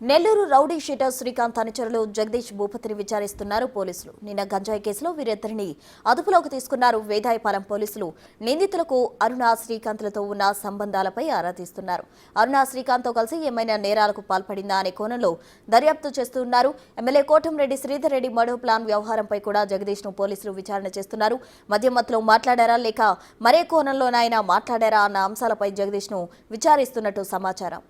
Nellore rowdy sheeter Srikanth అనుచరులు జగదీష్ భూపతిని విచారిస్తున్నారు పోలీసులు. నిన్న గంజాయి కేసులో వీరిద్దరిని అదుపులోకి తీసుకున్నారు వేదాయపాలెం పోలీసులు. నిందితులకు అరుణ శ్రీకాంత్లతో ఉన్న సంబంధాలపై ఆరా తీస్తున్నారు. అరుణ శ్రీకాంత్తో కలిసి ఏమైనా నేరాలకు పాల్పడిందా అనే కోణంలో దర్యాప్తు చేస్తున్నారు. MLA Kotamreddy Sridhar Reddy murder plan వ్యవహారంపై కూడా జగదీష్ ను పోలీసులు విచారణ చేస్తున్నారు. మధ్యమత్తులో మాట్లాడారా లేక మరే కోణంలోనైనా మాట్లాడారా అన్న అంశాలపై జగదీష్ ను విచారిస్తున్నట్టు సమాచారం.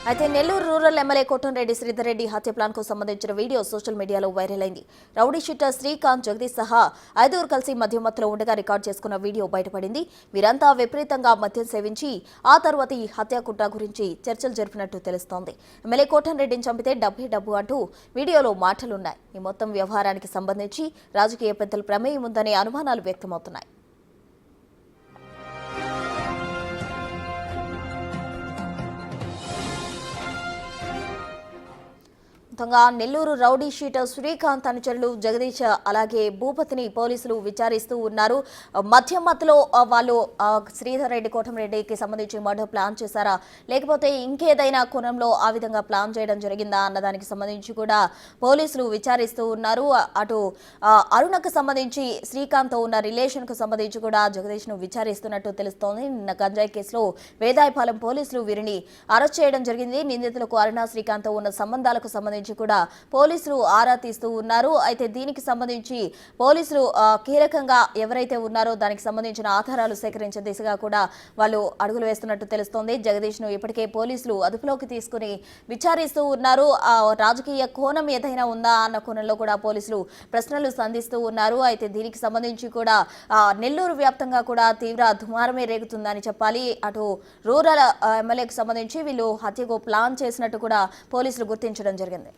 అయితే నెల్లూరు రూరల్ ఎమ్మెల్యే కోటంరెడ్డి శ్రీధర్ రెడ్డి హత్య ప్లాన్ కు సంబంధించిన వీడియో సోషల్ మీడియాలో వైరల్ అయింది. రౌడీ షీటర్ శ్రీకాంత్, జగదీష్ సహా ఐదుగురు కలిసి మద్యమత్తులో ఉండగా రికార్డు చేసుకున్న వీడియో బయటపడింది. వీరంతా విపరీతంగా మద్యం సేవించి ఆ తర్వాత ఈ హత్య కుట్ర గురించి చర్చలు జరిపినట్టు తెలుస్తోంది. ఎమ్మెల్యే కోటంరెడ్డిని చంపితే డబ్బు అంటూ వీడియోలో మాటలున్నాయి. ఈ మొత్తం వ్యవహారానికి సంబంధించి రాజకీయ పెద్దల ప్రమేయం ఉందనే అనుమానాలు వ్యక్తమవుతున్నాయి. నెల్లూరు రౌడీ షీటర్ శ్రీకాంత్ అనుచరులు జగదీష్ అలాగే భూపతిని పోలీసులు విచారిస్తూ ఉన్నారు. మధ్యమత్తులో వాళ్ళు శ్రీధర్ రెడ్డి, కోటంరెడ్డికి సంబంధించి మర్డర్ ప్లాన్ చేశారా లేకపోతే ఇంకేదైనా కోణంలో ఆ విధంగా ప్లాన్ చేయడం జరిగిందా అన్నదానికి సంబంధించి కూడా పోలీసులు విచారిస్తూ ఉన్నారు. అటు అరుణకు సంబంధించి శ్రీకాంత్తో ఉన్న రిలేషన్ కు సంబంధించి కూడా జగదీష్ ను విచారిస్తున్నట్టు తెలుస్తోంది. నిన్న గంజాయి కేసులో వేదాయపాలెం పోలీసులు వీరిని అరెస్ట్ చేయడం జరిగింది. నిందితులకు అరుణ శ్రీకాంత్తో ఉన్న సంబంధాలకు సంబంధించి కూడా పోలీసులు ఆరా తీస్తూ ఉన్నారు. అయితే దీనికి సంబంధించి పోలీసులు కీలకంగా ఎవరైతే ఉన్నారో దానికి సంబంధించిన ఆధారాలు సేకరించే దిశగా కూడా వాళ్ళు అడుగులు వేస్తున్నట్టు తెలుస్తోంది. జగదీష్ ను ఇప్పటికే పోలీసులు అదుపులోకి తీసుకుని విచారిస్తూ ఉన్నారు. రాజకీయ కోణం ఏదైనా ఉందా అన్న కోణంలో కూడా పోలీసులు ప్రశ్నలు సంధిస్తూ ఉన్నారు. అయితే దీనికి సంబంధించి కూడా నెల్లూరు వ్యాప్తంగా కూడా తీవ్ర దుమారమే రేగుతుందని చెప్పాలి. అటు రూరల్ ఎమ్మెల్యేకి సంబంధించి వీళ్ళు హత్యకు ప్లాన్ చేసినట్టు కూడా పోలీసులు గుర్తించడం జరిగింది.